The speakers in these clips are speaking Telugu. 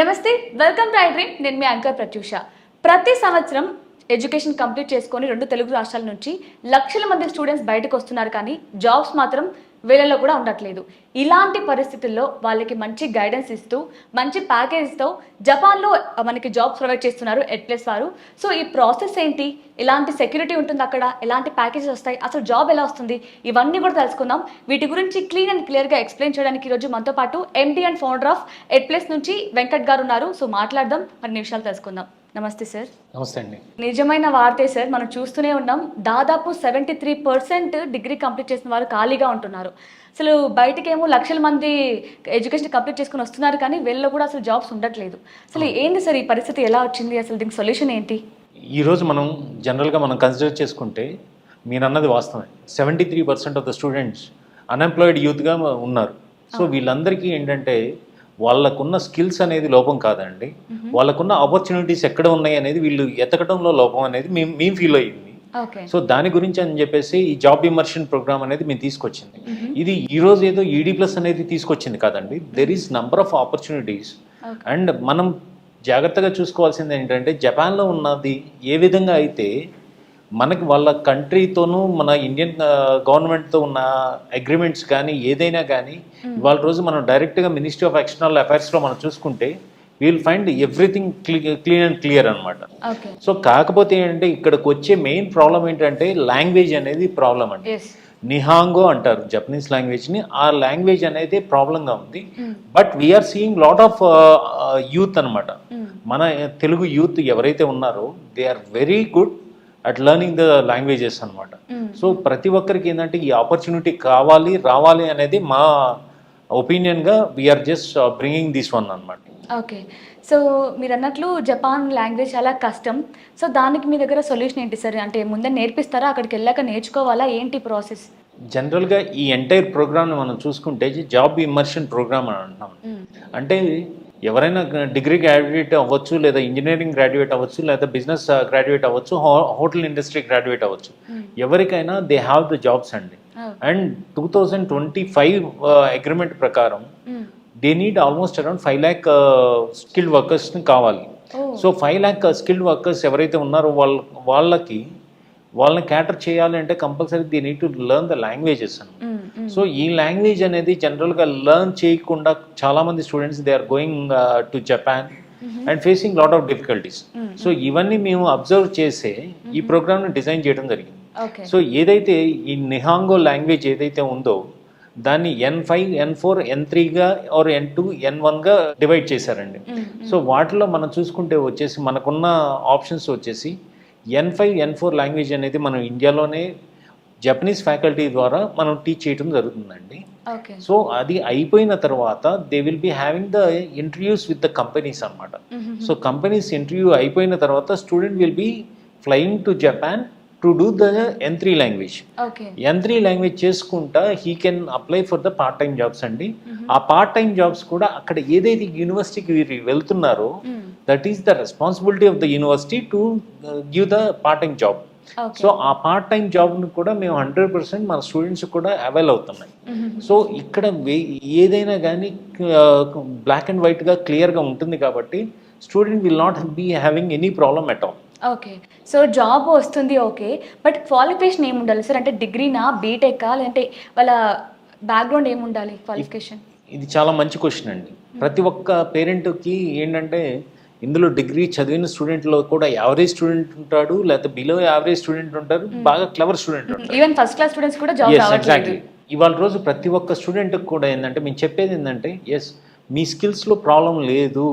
నమస్తే, వెల్కమ్ టు ఐ డ్రీమ్. నేను మీ యాంకర్ ప్రత్యూష. ప్రతి సంవత్సరం ఎడ్యుకేషన్ కంప్లీట్ చేసుకొని 2 తెలుగు రాష్ట్రాల నుంచి లక్షల మంది స్టూడెంట్స్ బయటకు వస్తున్నారు, కానీ జాబ్స్ మాత్రం వేలలో కూడా ఉండట్లేదు. ఇలాంటి పరిస్థితుల్లో వాళ్ళకి మంచి గైడెన్స్ ఇస్తూ మంచి ప్యాకేజ్తో జపాన్లో మనకి జాబ్స్ ప్రొవైడ్ చేస్తున్నారు ఎడ్ప్లస్ వారు. సో ఈ ప్రాసెస్ ఏంటి, ఎలాంటి సెక్యూరిటీ ఉంటుంది అక్కడ, ఎలాంటి ప్యాకేజెస్ వస్తాయి, అసలు జాబ్ ఎలా వస్తుంది, ఇవన్నీ కూడా తెలుసుకుందాం. వీటి గురించి క్లీన్ అండ్ క్లియర్గా ఎక్స్ప్లెయిన్ చేయడానికి ఈరోజు మనతో పాటు ఎండి అండ్ ఫౌండర్ ఆఫ్ ఎడ్ప్లస్ నుంచి వెంకట్ గారు ఉన్నారు. సో మాట్లాడదాం, మరి నిమిషాలు తెలుసుకుందాం. నమస్తే సార్. నమస్తే అండి. నిజమైన వార్తే సార్, మనం చూస్తూనే ఉన్నాం. దాదాపు 73% డిగ్రీ కంప్లీట్ చేసిన వారు ఖాళీగా ఉంటున్నారు. అసలు బయటకేమో లక్షల మంది ఎడ్యుకేషన్ కంప్లీట్ చేసుకుని వస్తున్నారు, కానీ వీళ్ళలో కూడా అసలు జాబ్స్ ఉండట్లేదు. అసలు ఏంటి సార్ ఈ పరిస్థితి, ఎలా వచ్చింది, అసలు దీనికి సొల్యూషన్ ఏంటి? ఈరోజు మనం జనరల్గా కన్సిడర్ చేసుకుంటే మీరు అన్నది వాస్తవమే. 73% ఆఫ్ ద స్టూడెంట్స్ అన్ఎంప్లాయిడ్ యూత్గా ఉన్నారు. సో వీళ్ళందరికీ ఏంటంటే వాళ్ళకున్న స్కిల్స్ అనేది లోపం కాదండి, వాళ్ళకున్న ఆపర్చునిటీస్ ఎక్కడ ఉన్నాయి అనేది వీళ్ళు ఎతకడంలో లోపం అనేది మేము ఫీల్ అయ్యింది. సో దాని గురించి అని చెప్పేసి ఈ జాబ్ ఇమర్షన్ ప్రోగ్రామ్ అనేది మేము తీసుకొచ్చింది. ఇది ఈరోజు ఏదో ED+ అనేది తీసుకొచ్చింది కాదండి. There is number of opportunities. And మనం జాగ్రత్తగా చూసుకోవాల్సింది ఏంటంటే జపాన్లో ఉన్నది ఏ విధంగా అయితే మనకి వాళ్ళ కంట్రీతోనూ మన ఇండియన్ గవర్నమెంట్తో ఉన్న అగ్రిమెంట్స్ కానీ ఏదైనా కానీ ఇవాళ రోజు మనం డైరెక్ట్గా మినిస్ట్రీ ఆఫ్ ఎక్స్టర్నల్ అఫైర్స్లో మనం చూసుకుంటే will find everything clean and clear అనమాట. సో కాకపోతే ఏంటంటే ఇక్కడికి వచ్చే మెయిన్ ప్రాబ్లం ఏంటంటే లాంగ్వేజ్ అనేది ప్రాబ్లం అండి. నిహాంగో అంటారు జపనీస్ లాంగ్వేజ్ని. ఆ లాంగ్వేజ్ అనేది ప్రాబ్లంగా ఉంది. But we are seeing lot of youth అనమాట. మన తెలుగు యూత్ ఎవరైతే ఉన్నారో they are very good at learning the languages అనమాట. సో ప్రతి ఒక్కరికి ఏంటంటే ఈ ఆపర్చునిటీ రావాలి అనేది మా ఒపీనియన్గా we are just bringing this one అనమాట. ఓకే, సో మీరు అన్నట్లు జపాన్ లాంగ్వేజ్ చాలా కష్టం. సో దానికి మీ దగ్గర సొల్యూషన్ ఏంటి సార్? అంటే ముందే నేర్పిస్తారా, అక్కడికి వెళ్ళాక నేర్చుకోవాలా, ఏంటి ప్రాసెస్? జనరల్గా ఈ ఎంటైర్ ప్రోగ్రామ్ని మనం చూసుకుంటే జాబ్ ఇమ్మర్షన్ ప్రోగ్రామ్ అని అంటున్నాం. అంటే ఎవరైనా డిగ్రీ గ్రాడ్యుయేట్ అవ్వచ్చు, లేదా ఇంజనీరింగ్ గ్రాడ్యుయేట్ అవ్వచ్చు, లేదా బిజినెస్ గ్రాడ్యుయేట్ అవ్వచ్చు, హోటల్ ఇండస్ట్రీ గ్రాడ్యుయేట్ అవ్వచ్చు, ఎవరికైనా దే హ్యావ్ ద జాబ్స్ అండి. అండ్ 2025 అగ్రిమెంట్ ప్రకారం they need almost around 5 lakh skilled వర్కర్స్ని కావాలి. సో 5 lakh స్కిల్డ్ వర్కర్స్ ఎవరైతే ఉన్నారో వాళ్ళని క్యాటర్ చేయాలి అంటే compulsory they need to learn the languages అని. సో ఈ లాంగ్వేజ్ అనేది జనరల్గా లెర్న్ చేయకుండా చాలామంది students they are going to Japan and facing lot of difficulties. So ఇవన్నీ మేము అబ్జర్వ్ చేసే ఈ ప్రోగ్రామ్ని డిజైన్ చేయడం జరిగింది. సో ఏదైతే ఈ నిహాంగో లాంగ్వేజ్ ఏదైతే ఉందో దాన్ని N5, N4, N3గా ఆర్ N2, N1గా డివైడ్ చేశారండి. సో వాటిలో మనం చూసుకుంటే వచ్చేసి మనకున్న ఆప్షన్స్ వచ్చేసి N5, N4 లాంగ్వేజ్ అనేది మనం ఇండియాలోనే జపనీస్ ఫ్యాకల్టీ ద్వారా మనం టీచ్ చేయడం జరుగుతుందండి. సో అది అయిపోయిన తర్వాత they will be having the interviews with the companies అనమాట. సో కంపెనీస్ ఇంటర్వ్యూ అయిపోయిన తర్వాత student will be flying to Japan to do the N3 language. N3 language చేసుకుంటా he can apply for the part time jobs అండి. ఆ పార్ట్ టైం జాబ్స్ కూడా అక్కడ ఏదైతే యూనివర్సిటీకి వెళ్తున్నారో that is the responsibility of the university to give the part time job. So ఆ పార్ట్ టైం జాబ్ని కూడా మేము 100% మన స్టూడెంట్స్ కూడా అవైల్ అవుతున్నాయి. సో ఇక్కడ ఏదైనా కానీ బ్లాక్ అండ్ వైట్గా క్లియర్గా ఉంటుంది కాబట్టి student will not be having any problem at all. Okay, so job వస్తుంది, ఓకే, బట్ క్వాలిఫికేషన్ ఏముండాలి సార్? అంటే డిగ్రీనా, బీటెకా, లేదంటే వాళ్ళ బ్యాక్గ్రౌండ్ ఏముండాలి క్వాలిఫికేషన్? ఇది చాలా మంచి క్వశ్చన్ అండి. ప్రతి ఒక్క పేరెంట్కి ఏంటంటే ఇందులో డిగ్రీ చదివిన స్టూడెంట్లో కూడా యావరేజ్ స్టూడెంట్ ఉంటాడు, లేకపోతే బిలో యావరేజ్ స్టూడెంట్ ఉంటారు, బాగా క్లవర్ స్టూడెంట్ ఉంటారు. ఈవెన్ ఫస్ట్ క్లాస్ స్టూడెంట్స్ కూడా జాబ్ రావట్లేదు. ఇవాళ రోజు ప్రతి ఒక్క స్టూడెంట్కి కూడా ఏంటంటే మేము చెప్పేది ఏంటంటే ఎస్ మీ స్కిల్స్లో ప్రాబ్లం లేదు,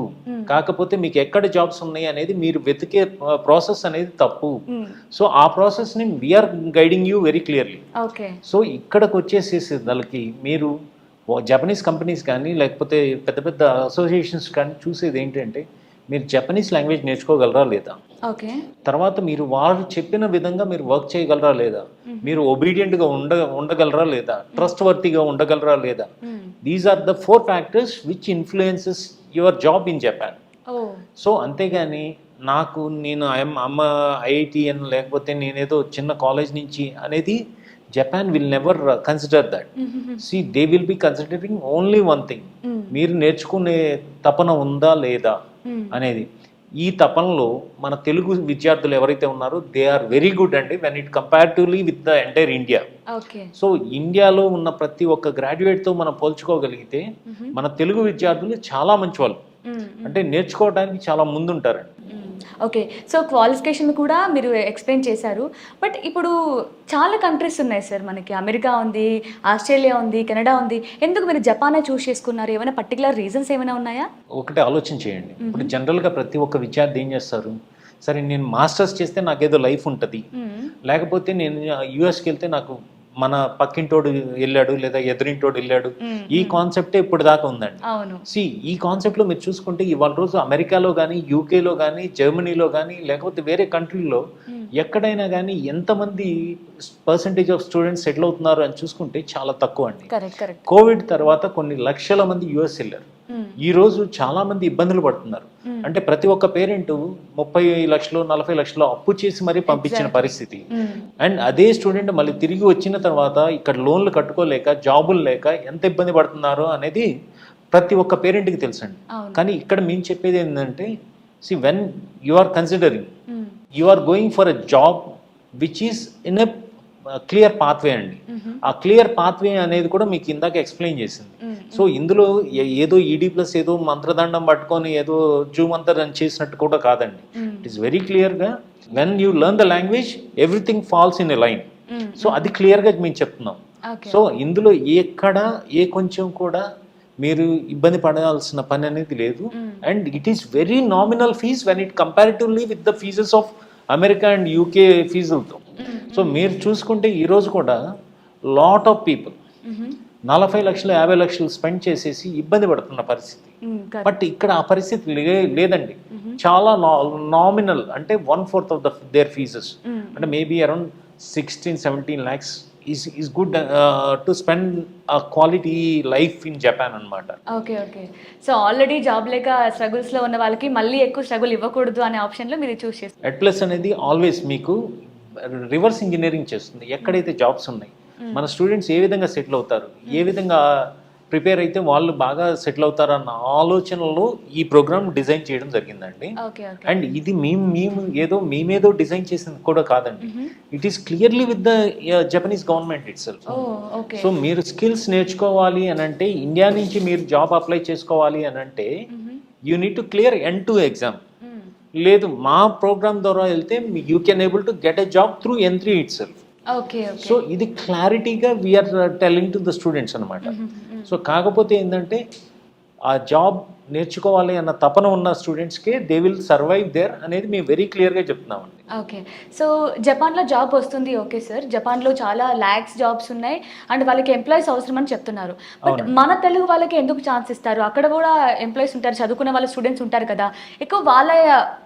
కాకపోతే మీకు ఎక్కడ జాబ్స్ ఉన్నాయి అనేది మీరు వెతికే ప్రాసెస్ అనేది తప్పు. సో ఆ ప్రాసెస్ని we're guiding you very clearly. So ఇక్కడికి వచ్చేసేసి వాళ్ళకి మీరు జపనీస్ కంపెనీస్ కానీ లేకపోతే పెద్ద పెద్ద అసోసియేషన్స్ కానీ చూసేది ఏంటంటే మీరు జపనీస్ లాంగ్వేజ్ నేర్చుకోగలరా లేదా, తర్వాత మీరు వాళ్ళు చెప్పిన విధంగా మీరు వర్క్ చేయగలరా లేదా, మీరు ఒబీడియంట్గా ఉండగలరా లేదా, ట్రస్ట్ వర్తీగా ఉండగలరా లేదా. These are the 4 factors which influences your job in Japan. So అంతేగాని నేను అమ్మ IITN లేకపోతే నేనేదో చిన్న కాలేజ్ నుంచి అనేది Japan will never consider that. See, they will be considering only one thing. మీరు నేర్చుకునే తపన ఉందా లేదా అనేది. ఈ తపనలో మన తెలుగు విద్యార్థులు ఎవరైతే ఉన్నారో దే ఆర్ వెరీ గుడ్ అండి when it comparatively with the entire India. So ఇండియాలో ఉన్న ప్రతి ఒక్క గ్రాడ్యుయేట్తో మనం పోల్చుకోగలిగితే మన తెలుగు విద్యార్థులు చాలా మంచి వాళ్ళు, అంటే నేర్చుకోవడానికి చాలా ముందుంటారండి. ఓకే, సో క్వాలిఫికేషన్ కూడా మీరు ఎక్స్ప్లెయిన్ చేశారు. బట్ ఇప్పుడు చాలా కంట్రీస్ ఉన్నాయి సార్, మనకి అమెరికా ఉంది, ఆస్ట్రేలియా ఉంది, కెనడా ఉంది. ఎందుకు మీరు జపానే చూస్ చేసుకున్నారు? ఏమైనా పర్టికులర్ రీజన్స్ ఏమైనా ఉన్నాయా? ఒకటి ఆలోచన చేయండి. ఇప్పుడు జనరల్గా ప్రతి ఒక్క విద్యార్థి ఏం చేస్తారు, సరే నేను మాస్టర్స్ చేస్తే నాకేదో లైఫ్ ఉంటుంది, లేకపోతే నేను యూఎస్కి వెళ్తే నాకు మన పక్కింటోడు వెళ్ళాడు లేదా ఎదురింటోడు వెళ్ళాడు, ఈ కాన్సెప్టే ఇప్పుడు దాకా ఉందండి. సి ఈ కాన్సెప్ట్లో మీరు చూసుకుంటే ఇవాళ రోజు అమెరికాలో కానీ, యూకేలో కానీ, జర్మనీలో కానీ, లేకపోతే వేరే కంట్రీలో ఎక్కడైనా కానీ ఎంతమంది పర్సంటేజ్ ఆఫ్ స్టూడెంట్స్ సెటిల్ అవుతున్నారు అని చూసుకుంటే చాలా తక్కువ అండి. కోవిడ్ తర్వాత కొన్ని లక్షల మంది యుఎస్ వెళ్ళారు. ఈ రోజు చాలా మంది ఇబ్బందులు పడుతున్నారు. అంటే ప్రతి ఒక్క పేరెంట్ 30 లక్షలు 40 లక్షలు అప్పు చేసి మరీ పంపించిన పరిస్థితి. అండ్ అదే స్టూడెంట్ మళ్ళీ తిరిగి వచ్చిన తర్వాత ఇక్కడ లోన్లు కట్టుకోలేక, జాబులు లేక ఎంత ఇబ్బంది పడుతున్నారో అనేది ప్రతి ఒక్క పేరెంట్కి తెలుసండి. కానీ ఇక్కడ మేము చెప్పేది ఏంటంటే, see when you are considering, you are going for a job which is in a clear pathway అండి. ఆ క్లియర్ పాత్వే అనేది కూడా మీకు ఇందాక ఎక్స్ప్లెయిన్ చేసింది. సో ఇందులో ఏదో ED+ ఏదో మంత్రదండం పట్టుకొని ఏదో జూమంతర్ అని చేసినట్టు కూడా కాదండి. ఇట్ ఈస్ వెరీ క్లియర్గా when you learn the language everything falls in a line. So అది క్లియర్గా మేము చెప్తున్నాం. సో ఇందులో ఏ కొంచెం కూడా మీరు ఇబ్బంది పడాల్సిన పని అనేది లేదు. And it is very nominal fees when it comparatively with the fees of America and UK ఫీజులతో. సో మీరు చూసుకుంటే ఈరోజు కూడా లాట్ ఆఫ్ పీపుల్ 40 లక్షలు 50 లక్షలు స్పెండ్ చేసేసి ఇబ్బంది పడుతున్న పరిస్థితి. బట్ ఇక్కడ ఆ పరిస్థితి లేదండి. చాలా నామినల్, అంటే 1/4 ఆఫ్ దేర్ ఫీజెస్, అంటే maybe around 16-17 lakhs is good to spend a quality life in Japan అన్నమాట. ఓకే. సో ఆల్రెడీ జాబ్ లేక స్ట్రగుల్స్ లో ఉన్న వాళ్ళకి మళ్ళీ ఎక్కువ స్ట్రగుల్ ఇవ్వకూడదు అనే ఆప్షన్ లో మీరు చూస్ చేస్తారు. ఎడ్ప్లస్ అనేది ఆల్వేస్ మీకు రివర్స్ ఇంజనీరింగ్ చేస్తుంది. ఎక్కడైతే జాబ్స్ ఉన్నాయి, మన స్టూడెంట్స్ ఏ విధంగా సెటిల్ అవుతారు, ఏ విధంగా ప్రిపేర్ అయితే వాళ్ళు బాగా సెటిల్ అవుతారు అన్న ఆలోచనలో ఈ ప్రోగ్రామ్ డిజైన్ చేయడం జరిగిందండి. అండ్ ఇది మేమేదో డిజైన్ చేసింది కూడా కాదండి. It is clearly with the Japanese government it self. So మీరు స్కిల్స్ నేర్చుకోవాలి అని అంటే, ఇండియా నుంచి మీరు జాబ్ అప్లై చేసుకోవాలి అని అంటే you need to clear N2 exam. లేదు, మా ప్రోగ్రామ్ ద్వారా వెళ్తే you can able to get a job through N3 itself. So ఇది క్లారిటీగా we're telling to the students అనమాట. సో కాకపోతే ఏంటంటే ఆ జాబ్ నేర్చుకోవాలి అన్న తపన ఉన్న స్టూడెంట్స్కే దే విల్ సర్వైవ్ దేర్ అనేది మేము వెరీ క్లియర్గా చెప్తున్నామండి. ఓకే. సో జపాన్లో జాబ్ వస్తుంది, ఓకే సార్, జపాన్లో చాలా ల్యాక్స్ జాబ్స్ ఉన్నాయి అండ్ వాళ్ళకి ఎంప్లాయీస్ అవసరం అని చెప్తున్నారు. బట్ మన తెలుగు వాళ్ళకి ఎందుకు ఛాన్స్ ఇస్తారు? అక్కడ కూడా ఎంప్లాయీస్ ఉంటారు, చదువుకునే వాళ్ళ స్టూడెంట్స్ ఉంటారు కదా, ఎక్కువ వాళ్ళ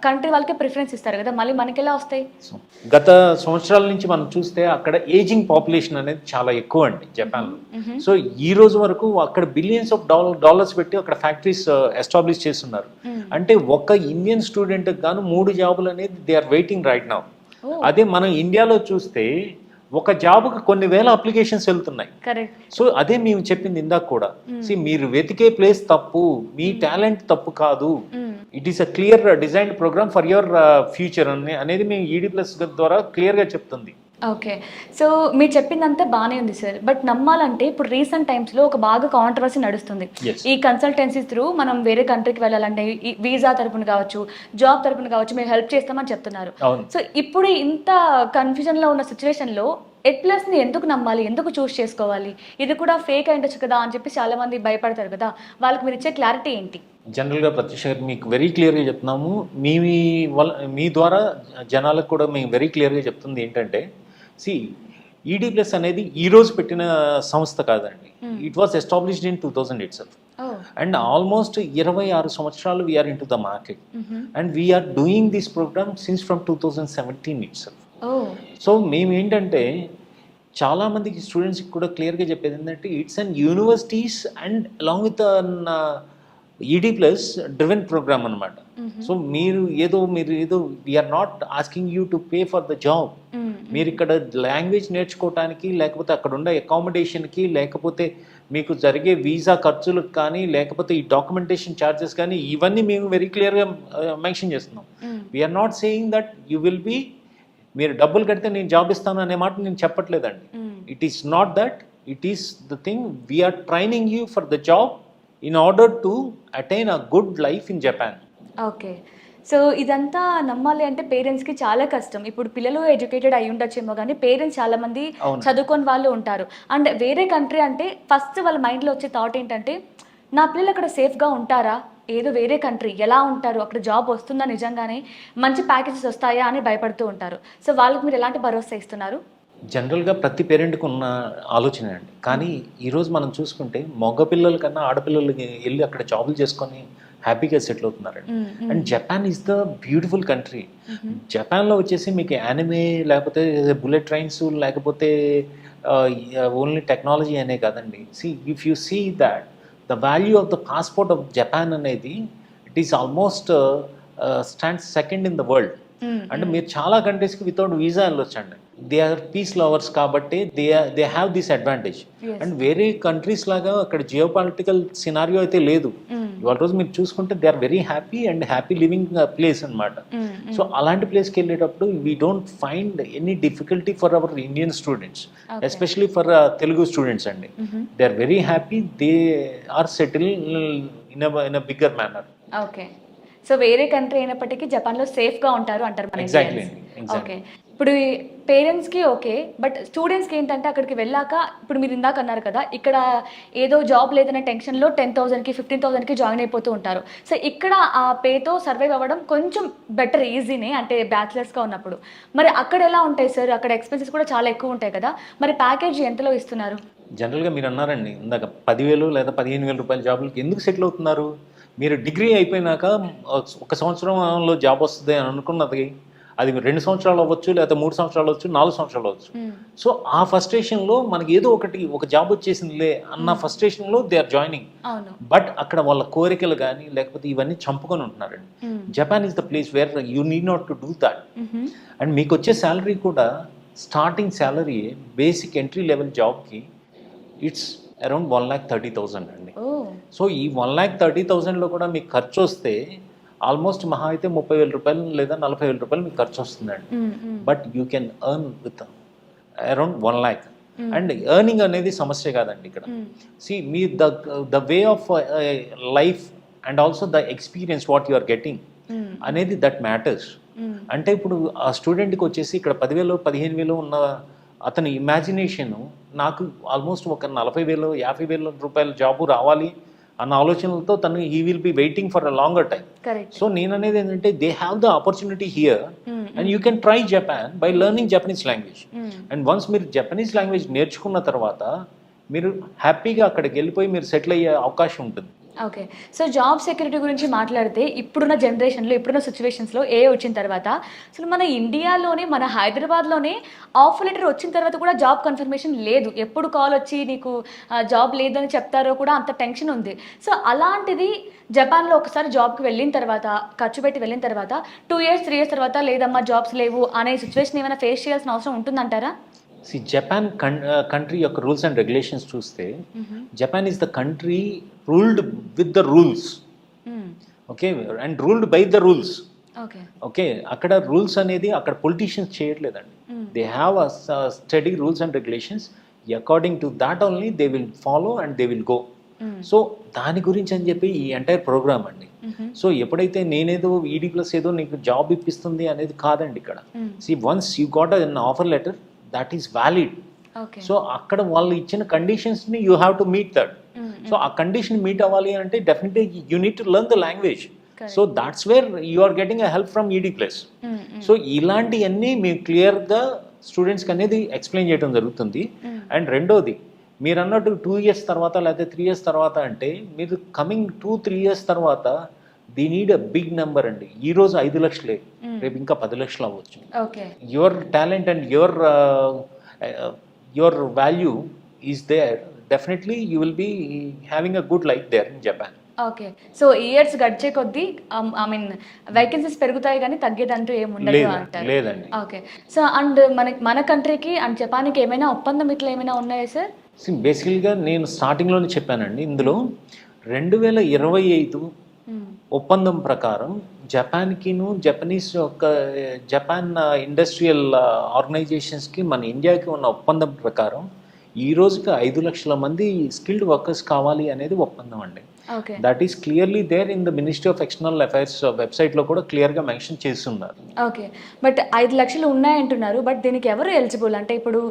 కంట్రీ వాళ్ళకే ప్రిఫరెన్స్ ఇస్తారు కదా, మళ్ళీ మనకి ఎలా వస్తాయి? గత సంవత్సరాల నుంచి మనం చూస్తే అక్కడ ఏజింగ్ పాపులేషన్ అనేది చాలా ఎక్కువ అండి జపాన్లో. సో ఈ రోజు వరకు అక్కడ బిలియన్స్ ఆఫ్ డాలర్స్ పెట్టి అక్కడ ఫ్యాక్టరీస్ ఎస్టాబ్లిష్ చేస్తున్నారు. అంటే ఒక ఇండియన్ స్టూడెంట్ గాను 3 జాబులు అనేది they are waiting right now. అదే మనం ఇండియాలో చూస్తే ఒక జాబ్కి కొన్ని వేల అప్లికేషన్స్ వెళ్తున్నాయి. సో అదే మేము చెప్పింది ఇందాక కూడా, మీరు వెతికే ప్లేస్ తప్పు, మీ టాలెంట్ తప్పు కాదు, it is a clear design program for your future అనేది మేము ED+ ద్వారా క్లియర్గా చెప్తుంది. ఓకే. సో మీరు చెప్పిందంతా బాగానే ఉంది సార్, బట్ నమ్మాలంటే ఇప్పుడు రీసెంట్ టైమ్స్లో ఒక బాగా కాంట్రవర్సీ నడుస్తుంది. ఈ కన్సల్టెన్సీస్ త్రూ మనం వేరే కంట్రీకి వెళ్ళాలంటే వీసా తరపున కావచ్చు, జాబ్ తరపున కావచ్చు, మేము హెల్ప్ చేస్తామని చెప్తున్నారు. సో ఇప్పుడు ఇంత కన్ఫ్యూజన్లో ఉన్న సిచ్యువేషన్లో ఎడ్ప్లస్ని ఎందుకు నమ్మాలి, ఎందుకు చూస్ చేసుకోవాలి? ఇది కూడా ఫేక్ అయిండొచ్చు కదా అని చెప్పి చాలా మంది భయపడతారు కదా, వాళ్ళకి మీరు ఇచ్చే క్లారిటీ ఏంటి? జనరల్గా ప్రత్యూష గారు మీకు వెరీ క్లియర్గా చెప్తున్నాము. మీ ద్వారా జనాలకు కూడా మేము వెరీ క్లియర్గా చెప్తుంది ఏంటంటే, ED+ అనేది ఈ రోజు పెట్టిన సంస్థ కాదండి. It was established in 2000 itself. And almost 26 సంవత్సరాలు we're in to the market and we're doing this program since from 2017 itself. So మేము ఏంటంటే చాలామందికి స్టూడెంట్స్కి కూడా క్లియర్గా చెప్పేది ఏంటంటే, it's an universities and along with ED plus driven program అనమాట. సో మీరు ఏదో we're not asking you to pay for the job. మీరు ఇక్కడ లాంగ్వేజ్ నేర్చుకోవటానికి, లేకపోతే అక్కడ ఉండే అకామిడేషన్కి, లేకపోతే మీకు జరిగే వీసా ఖర్చులకు కానీ, లేకపోతే ఈ డాక్యుమెంటేషన్ ఛార్జెస్ కానీ, ఇవన్నీ మేము వెరీ క్లియర్గా మెన్షన్ చేస్తున్నాం. We are not saying that you will be, మీరు డబ్బులు కడితే నేను జాబ్ ఇస్తాను అనే మాట నేను చెప్పట్లేదండి. It is not that, it is the thing we are training you for the job in order to attain a good life in Japan. Okay. So ఇదంతా నమ్మాలి అంటే పేరెంట్స్కి చాలా కష్టం. ఇప్పుడు పిల్లలు ఎడ్యుకేటెడ్ అయి ఉండొచ్చేమో కానీ పేరెంట్స్ చాలా మంది చదువుకొని వాళ్ళు ఉంటారు. అండ్ వేరే కంట్రీ అంటే ఫస్ట్ వాళ్ళ మైండ్లో వచ్చే థాట్ ఏంటంటే, నా పిల్లలు అక్కడ సేఫ్గా ఉంటారా, ఏదో వేరే కంట్రీ ఎలా ఉంటారు, అక్కడ జాబ్ వస్తుందా, నిజంగానే మంచి ప్యాకేజెస్ వస్తాయా అని భయపడుతూ ఉంటారు. సో వాళ్ళకి మీరు ఎలాంటి భరోసా ఇస్తున్నారు? జనరల్గా ప్రతి పేరెంట్కి ఉన్న ఆలోచన అండి. కానీ ఈరోజు మనం చూసుకుంటే మగ పిల్లల కన్నా ఆడపిల్లలకి వెళ్ళి అక్కడ జాబులు చేసుకొని హ్యాపీగా సెటిల్ అవుతున్నారండి. And Japan is the beautiful country. జపాన్లో వచ్చేసి మీకు యానిమే, లేకపోతే బుల్లెట్ ట్రైన్స్, లేకపోతే ఓన్లీ టెక్నాలజీ అనే కాదండి. If you see that the value of the passport of Japan అనేది it is almost stands second in the world. అంటే మీరు చాలా కంట్రీస్కి వితౌట్ వీసా వెళ్ళొచ్చండి. దే ఆర్ పీస్ లవర్స్ కాబట్టి they have this advantage. And వేరే కంట్రీస్ లాగా అక్కడ జియో పొలిటికల్ సినారియో అయితే లేదు. ఇవాళ రోజు మీరు చూసుకుంటే they are very happy and happy living place అనమాట. సో అలాంటి ప్లేస్కి వెళ్ళేటప్పుడు we don't find any difficulty for our Indian students, especially for Telugu students అండి. They are very happy, they are settle in a bigger manner. Okay. So వేరే కంట్రీ అయినప్పటికీ జపాన్లో సేఫ్గా ఉంటారు అంటారు మన ఇండియన్స్. ఓకే. ఇప్పుడు పేరెంట్స్కి ఓకే, బట్ స్టూడెంట్స్కి ఏంటంటే అక్కడికి వెళ్ళాక, ఇప్పుడు మీరు ఇందాక అన్నారు కదా, ఇక్కడ ఏదో జాబ్ లేదనే టెన్షన్లో 10,000కి 15,000కి జాయిన్ అయిపోతూ ఉంటారు. సో ఇక్కడ ఆ పేతో సర్వైవ్ అవ్వడం కొంచెం బెటర్, ఈజీనే, అంటే బ్యాచిలర్స్గా ఉన్నప్పుడు. మరి అక్కడ ఎలా ఉంటాయి సార్? అక్కడ ఎక్స్పెన్సెస్ కూడా చాలా ఎక్కువ ఉంటాయి కదా, మరి ప్యాకేజ్ ఎంతలో ఇస్తున్నారు? జనరల్గా మీరు అన్నారండి ఇందాక 10,000 లేదా 15,000 రూపాయల జాబులకి ఎందుకు సెటిల్ అవుతున్నారు? మీరు డిగ్రీ అయిపోయినాక 1 సంవత్సరంలో జాబ్ వస్తుంది అని అనుకున్నది అది 2 సంవత్సరాలు అవ్వచ్చు, లేకపోతే 3 సంవత్సరాలు అవ్వచ్చు, 4 సంవత్సరాలు అవ్వచ్చు. సో ఆ ఫస్ట్రేషన్లో మనకి ఏదో ఒక జాబ్ వచ్చేసిందిలే అన్న ఫస్ట్రేషన్లో దే ఆర్ జాయినింగ్. బట్ అక్కడ వాళ్ళ కోరికలు కానీ లేకపోతే ఇవన్నీ చంపుకొని ఉంటున్నారండి. Japan is the place where you need not to do that. And మీకు వచ్చే శాలరీ కూడా starting salary basic entry level జాబ్కి ఇట్స్ అరౌండ్ 1,30,000 అండి. సో ఈ 1,30,000లో కూడా మీకు ఖర్చు వస్తే ఆల్మోస్ట్ మహా అయితే 30,000 రూపాయలు లేదా 40,000 రూపాయలు మీకు ఖర్చు వస్తుందండి. But you can earn with around 1 lakh. And earning అనేది సమస్య కాదండి ఇక్కడ. మీ the way of life and also the experience what you are getting అనేది దట్ మ్యాటర్స్. అంటే ఇప్పుడు ఆ స్టూడెంట్కి వచ్చేసి ఇక్కడ 10,000 15,000 ఉన్న అతని ఇమాజినేషన్ నాకు ఆల్మోస్ట్ ఒక 40,000 50,000 రూపాయల జాబు రావాలి అన్న ఆలోచనలతో తను he will be waiting for a longer time. So నేను అనేది ఏంటంటే they have the opportunity here and you can try Japan by learning Japanese language. And once మీరు జపనీస్ లాంగ్వేజ్ నేర్చుకున్న తర్వాత మీరు హ్యాపీగా అక్కడికి వెళ్ళిపోయి మీరు సెటిల్ అయ్యే అవకాశం ఉంటుంది. ఓకే. సో జాబ్ సెక్యూరిటీ గురించి మాట్లాడితే ఇప్పుడున్న జనరేషన్లో, ఇప్పుడున్న సిచ్యువేషన్స్లో వచ్చిన తర్వాత అసలు మన ఇండియాలోనే, మన హైదరాబాద్లోనే ఆఫర్ లెటర్ వచ్చిన తర్వాత కూడా జాబ్ కన్ఫర్మేషన్ లేదు. ఎప్పుడు కాల్ వచ్చి నీకు జాబ్ లేదని చెప్తారో కూడా అంత టెన్షన్ ఉంది. సో అలాంటిది జపాన్లో ఒకసారి జాబ్కి వెళ్ళిన తర్వాత, ఖర్చు పెట్టి వెళ్ళిన తర్వాత 2 years 3 years తర్వాత లేదమ్మా జాబ్స్ లేవు అనే సిచ్యువేషన్ ఏమైనా ఫేస్ చేయాల్సిన అవసరం ఉంటుందంటారా? జపాన్ కంట్రీ యొక్క రూల్స్ అండ్ రెగ్యులేషన్స్ చూస్తే Japan is the country ruled with the rules. Okay. And ruled by the rules. Okay. అక్కడ రూల్స్ అనేది అక్కడ పొలిటీషియన్స్ చేయట్లేదండి. They have a study rules and regulations. According to that only they will follow and they will go. So దాని గురించి అని చెప్పి ఈ ఎంటైర్ ప్రోగ్రామ్ అండి. సో ఎప్పుడైతే నేనేదో ఈడీ ప్లస్ ఏదో నీకు జాబ్ ఇప్పిస్తుంది అనేది కాదండి ఇక్కడ. Once you got an offer letter that is valid. So అక్కడ వాళ్ళు ఇచ్చిన కండిషన్స్ని you have to meet that. So ఆ కండిషన్ మీట్ అవ్వాలి అంటే definitely you need to learn the language. So that's where you are getting a help from ED plus. So ఇలాంటివన్నీ మీరు క్లియర్గా స్టూడెంట్స్కి అనేది ఎక్స్ప్లెయిన్ చేయడం జరుగుతుంది. అండ్ రెండోది మీరు అన్నట్టు 2 years తర్వాత లేకపోతే 3 years తర్వాత అంటే మీరు కమింగ్ 2-3 years తర్వాత they need a big number అండి. ఈ రోజు 5 లక్షలే, రేపు ఇంకా 10 లక్షలు అవ్వచ్చు. Your talent and your value is there. Definitely you will be having a good life there in Japan. Okay. So years గడిచే కొద్దీ ఐ మీన్ వేకెన్సీస్ పెరుగుతాయి కానీ తగ్గేదంటూ ఏమి ఉండదు అంటారు. లేదండి. ఓకే. సో అండ్ మన కంట్రీకి అండ్ జపాన్కి ఏమైనా ఒప్పందం ఇట్లా ఏమైనా ఉన్నాయా సార్? బేసికల్గా నేను స్టార్టింగ్లోనే చెప్పానండి, ఇందులో 2025 ఒప్పందం ప్రకారం జపాన్కిను జపనీస్ యొక్క జపాన్ ఇండస్ట్రియల్ ఆర్గనైజేషన్స్కి మన ఇండియాకి ఉన్న ఒప్పందం ప్రకారం ఈ రోజుకి 5 లక్షల మంది స్కిల్డ్ వర్కర్స్ కావాలి అనేది ఒప్పందం అండి. Okay. That is clearly there in the ministry of external affairs వెబ్సైట్లో కూడా క్లియర్గా మెన్షన్ చేస్తున్నారు. ఓకే. బట్ 5 లక్షలు ఉన్నాయంటున్నారు. బట్ దీనికి ఎవరు ఎలిజిబుల్? అంటే ఇప్పుడు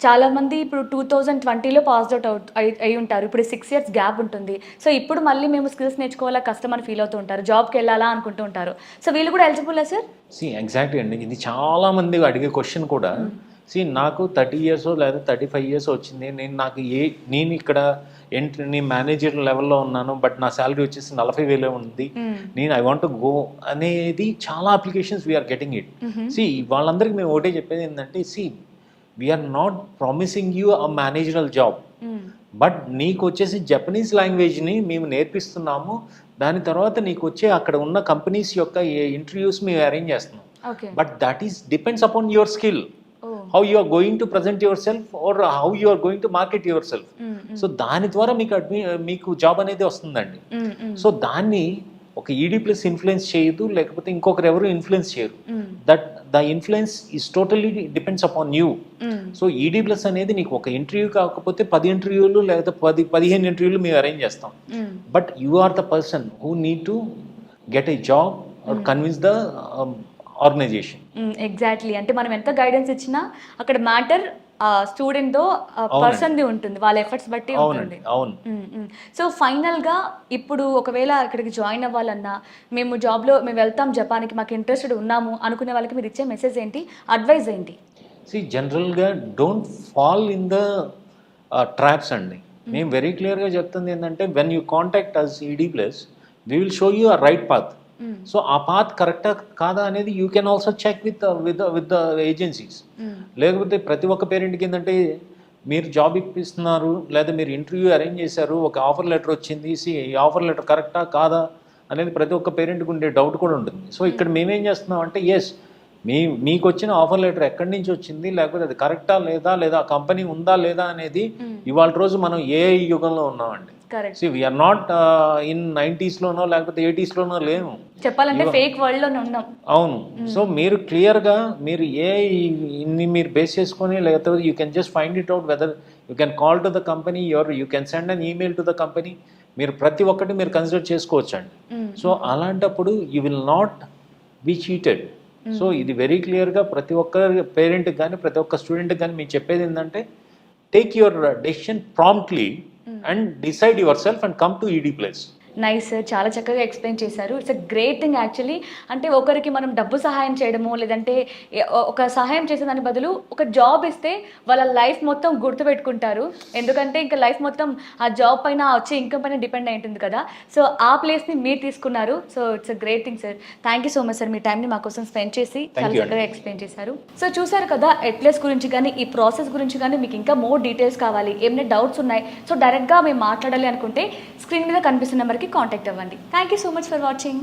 చాలామంది ఇప్పుడు 2020లో పాస్ అవుట్ అయి ఉంటారు. ఇప్పుడు 6 ఇయర్స్ గ్యాప్ ఉంటుంది. సో ఇప్పుడు మళ్ళీ మేము స్కిల్స్ నేర్చుకోవాలా కష్టం అని ఫీల్ అవుతూ ఉంటారు, జాబ్కి వెళ్ళాలా అనుకుంటూ ఉంటారు. సో వీళ్ళు కూడా ఎలిజిబుల్లా సార్? ఎగ్జాక్ట్లీ అండి, ఇది చాలా మంది అడిగే క్వశ్చన్ కూడా. నాకు 30 ఇయర్స్ లేదా 35 ఇయర్స్ వచ్చింది, నేను ఇక్కడ నీ మేనేజర్ లెవెల్లో ఉన్నాను, బట్ నా శాలరీ వచ్చేసి 40,000 ఉంది, నేను ఐ వాంట్ గో అనేది చాలా అప్లికేషన్స్ వీఆర్ గెటింగ్ ఇట్. వాళ్ళందరికీ మేము ఒకటే చెప్పేది ఏంటంటే, we're not promising you a managerial job, but నీకు వచ్చేసి జపనీస్ లాంగ్వేజ్ని మేము నేర్పిస్తున్నాము, దాని తర్వాత నీకు వచ్చే అక్కడ ఉన్న కంపెనీస్ యొక్క ఇంటర్వ్యూస్ మేము అరేంజ్ చేస్తున్నాం. But that is depends upon your skill, how you are going to present yourself or how you are going to market yourself. So దాని ద్వారా మీకు జాబ్ అనేది వస్తుందండి. సో దాన్ని ఒక ఈడీ ప్లస్ ఇన్ఫ్లుయెన్స్ చేయదు, లేకపోతే ఇంకొకరు ఎవరు ఇన్ఫ్లుయెన్స్ చేయరు. That the influence is totally depends upon you. So ED plus అనేది నీకు ఒక ఇంటర్వ్యూ కాకపోతే 10 ఇంటర్వ్యూలు లేదా 15 ఇంటర్వ్యూలు మేము అరేంజ్ చేస్తాం. But you are the person who need to get a job or convince the organization. Exactly. అంటే మనం ఎంత గైడెన్స్ ఇచ్చినా అక్కడ మ్యాటర్ స్టూడెంట్తో పర్సన్ది ఉంటుంది, వాళ్ళ ఎఫర్ట్స్ బట్టి ఉంటుంది. అవును. సో ఫైనల్గా ఇప్పుడు ఒకవేళ అక్కడికి జాయిన్ అవ్వాలన్నా, మేము జాబ్లో మేము వెళ్తాం జపాన్కి, మాకు ఇంట్రెస్టెడ్ ఉన్నాము అనుకునే వాళ్ళకి మీరు ఇచ్చే మెసేజ్ ఏంటి, అడ్వైజ్ ఏంటి? జనరల్గా don't fall in the traps అండి. మేము వెరీ క్లియర్గా చెప్తుంది ఏంటంటే, when you contact us ED plus, we will show you a right path. So ఆ పాత్ కరెక్టా కాదా అనేది you can also check with the agencies. లేకపోతే ప్రతి ఒక్క పేరెంట్కి ఏంటంటే, మీరు జాబ్ ఇప్పిస్తున్నారు లేదా మీరు ఇంటర్వ్యూ అరేంజ్ చేశారు, ఒక ఆఫర్ లెటర్ వచ్చింది, ఈ ఆఫర్ లెటర్ కరెక్టా కాదా అనేది ప్రతి ఒక్క పేరెంట్కి ఉండే డౌట్ కూడా ఉంటుంది. సో ఇక్కడ మేమేం చేస్తున్నాం అంటే, మీకు వచ్చిన ఆఫర్ లెటర్ ఎక్కడి నుంచి వచ్చింది, లేకపోతే అది కరెక్టా లేదా ఆ కంపెనీ ఉందా లేదా అనేది ఇవాళ రోజు మనం ఏ యుగంలో ఉన్నామండి. వీఆర్ నాట్ ఇన్ 90s లేకపోతే 80s లేము, చెప్పాలంటే ఫేక్ వరల్డ్ లోనే ఉన్నాం. అవును. సో మీరు క్లియర్గా మీరు మీరు బేస్ చేసుకొని, లేకపోతే you can just find it out whether you can call to the company you can send an email to the company. మీరు ప్రతి ఒక్కటి మీరు కన్సిడర్ చేసుకోవచ్చండి. సో అలాంటప్పుడు you will not be cheated. So ఇది వెరీ క్లియర్గా ప్రతి ఒక్క పేరెంట్కి కానీ ప్రతి ఒక్క స్టూడెంట్కి కానీ మేము చెప్పేది ఏంటంటే, take your decision promptly and decide yourself and come to ED Place. Nice sir, చాలా చక్కగా ఎక్స్ప్లెయిన్ చేశారు. It's a great thing actually. అంటే ఒకరికి మనం డబ్బు సహాయం చేయడము, లేదంటే ఒక సహాయం చేసేదాని బదులు ఒక జాబ్ ఇస్తే వాళ్ళ లైఫ్ మొత్తం గుర్తుపెట్టుకుంటారు. ఎందుకంటే ఇంకా లైఫ్ మొత్తం ఆ జాబ్ పైన వచ్చే ఇన్కమ్ పైన డిపెండ్ అయి ఉంటుంది కదా. సో ఆ ప్లేస్ని మీరు తీసుకున్నారు. So it's a great thing sir. Thank you so much sir, మీ టైంని మా కోసం స్పెండ్ చేసి చాలా చక్కగా ఎక్స్ప్లెయిన్ చేశారు. సో చూసారు కదా, ఎట్లెస్ గురించి కానీ ఈ ప్రాసెస్ గురించి కానీ మీకు ఇంకా మోర్ డీటెయిల్స్ కావాలి, ఏమైనా డౌట్స్ ఉన్నాయి, సో డైరెక్ట్గా మేము మాట్లాడాలి అనుకుంటే స్క్రీన్ మీద కనిపిస్తున్న నెంబర్కి కాంటాక్ట్ అవ్వండి. Thank you so much for watching.